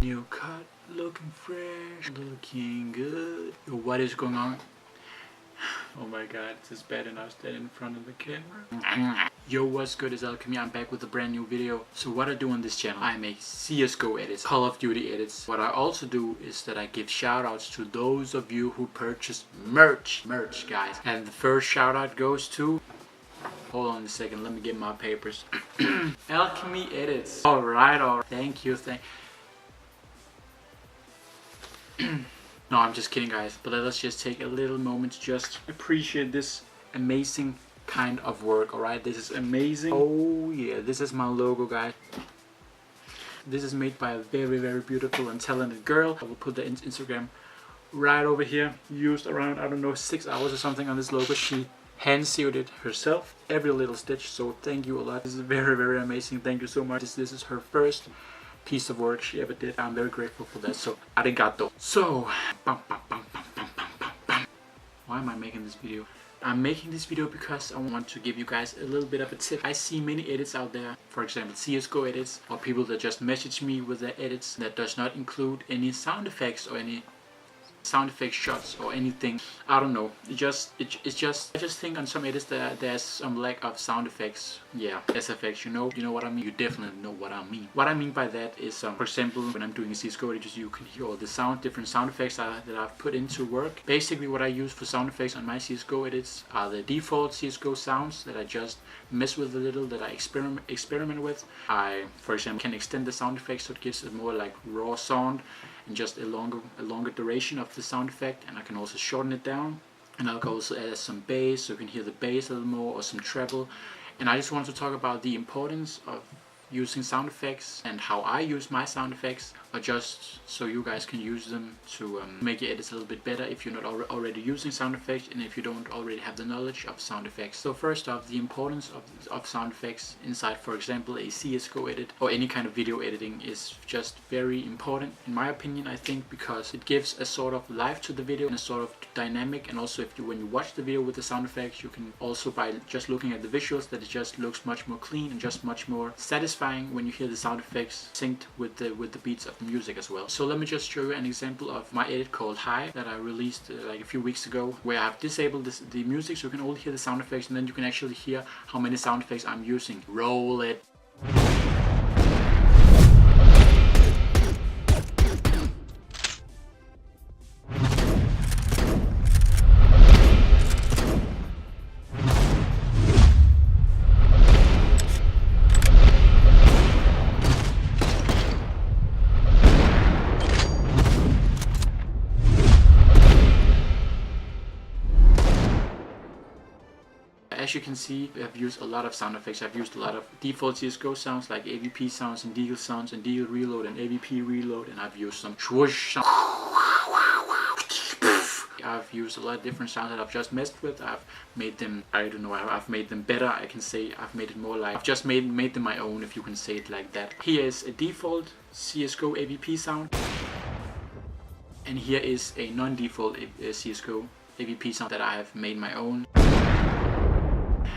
New cut, looking fresh, looking good. Yo, what is going on? Oh my god, it's as bad enough standing in front of the camera. Yo, what's good? It's Alchemy. I'm back with a brand new video. So what I do on this channel, I make CSGO edits, Call of Duty edits. What I also do is that I give shout outs to those of you who purchase merch, guys. And the first shout out goes to, hold on a second, let me get my papers. Alchemy edits. Alright, thank you. No, I'm just kidding, guys, but let's just take a little moment to just appreciate this amazing kind of work. Alright, this is amazing. Oh yeah, this is my logo, guys. This is made by a very beautiful and talented girl. I will put the Instagram right over here. Used around, I don't know, 6 hours or something on this logo. She hand sealed it herself, every little stitch, so thank you a lot. This is very amazing. Thank you so much. This is her first piece of work she ever did. I'm very grateful for that, so arigato. So why am I making this video? I'm making this video because I want to give you guys a little bit of a tip. I see many edits out there, for example CSGO edits, or people that just message me with their edits that does not include any sound effects or any sound effect shots or anything. I don't know, it's just I just think on some edits that there's some lack of sound effects. Yeah, SFX, you know what I mean. You definitely know what I mean. What I mean by that is for example, when I'm doing CSGO edits, you can hear all the different sound effects that I've put into work. Basically what I use for sound effects on my CSGO edits are the default CSGO sounds that I just mess with a little, that I experiment with. I, for example, can extend the sound effects so it gives a more like raw sound and just a longer duration of the sound effect, and I can also shorten it down, and I'll also add some bass so you can hear the bass a little more, or some treble. And I just want to talk about the importance of using sound effects and how I use my sound effects, or just so you guys can use them to make your edits a little bit better if you're not already using sound effects and if you don't already have the knowledge of sound effects. So first off, the importance of sound effects inside, for example, a CSGO edit or any kind of video editing is just very important in my opinion, I think, because it gives a sort of life to the video and a sort of dynamic. And also when you watch the video with the sound effects, you can also, by just looking at the visuals, that it just looks much more clean and just much more satisfying when you hear the sound effects synced with the beats of the music as well. So let me just show you an example of my edit called High that I released like a few weeks ago, where I've disabled the music so you can only hear the sound effects, and then you can actually hear how many sound effects I'm using. Roll it. As you can see, I've used a lot of sound effects. I've used a lot of default CSGO sounds like AVP sounds and Deagle sounds and Deagle reload and AVP reload, and I've used some swoosh sounds. I've used a lot of different sounds that I've just messed with. I've made them, I don't know, I've made them better. I can say I've made it more like, I've just made them my own, if you can say it like that. Here is a default CSGO AVP sound, and here is a non-default CSGO AVP sound that I have made my own.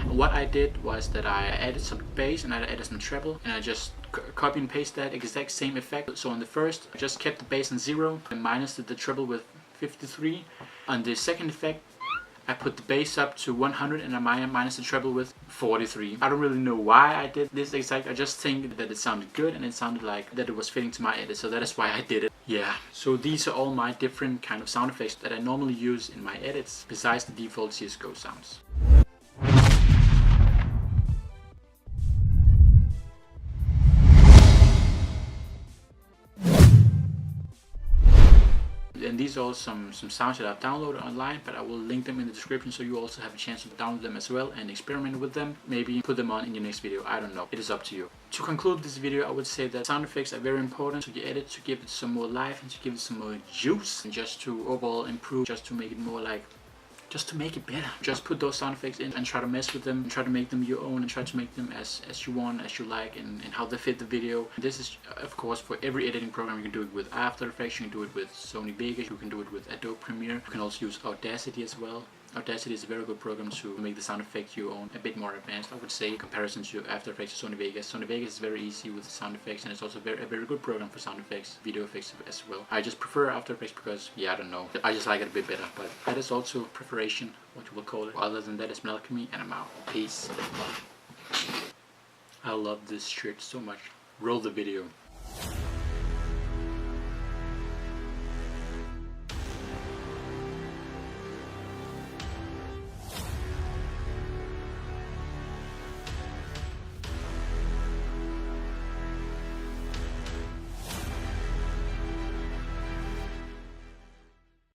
What I did was that I added some bass and I added some treble, and I just copy and paste that exact same effect. So on the first, I just kept the bass on 0 and minus the treble with 53. On the second effect, I put the bass up to 100 and I minus the treble with 43. I don't really know why I did this exact. I just think that it sounded good and it sounded like that it was fitting to my edit, so that is why I did it. Yeah, so these are all my different kind of sound effects that I normally use in my edits, besides the default CSGO sounds. And these are all some sounds that I've downloaded online, but I will link them in the description so you also have a chance to download them as well and experiment with them. Maybe put them on in your next video, I don't know. It is up to you. To conclude this video, I would say that sound effects are very important to your edit, to give it some more life and to give it some more juice, and just to overall improve, just to make it more like, just to make it better. Just put those sound effects in and try to mess with them, and try to make them your own, and try to make them as you want, as you like, and how they fit the video. This is of course for every editing program. You can do it with After Effects, you can do it with Sony Vegas, you can do it with Adobe Premiere, you can also use Audacity as well. Audacity is a very good program to make the sound effect you own a bit more advanced, I would say, in comparison to After Effects or Sony Vegas. Sony Vegas is very easy with sound effects, and it's also a very good program for sound effects, video effects as well. I just prefer After Effects because, yeah, I don't know, I just like it a bit better, but that is also preparation, what you will call it. Other than that, it's Malcolmy, and I'm out. Peace. I love this shirt so much. Roll the video.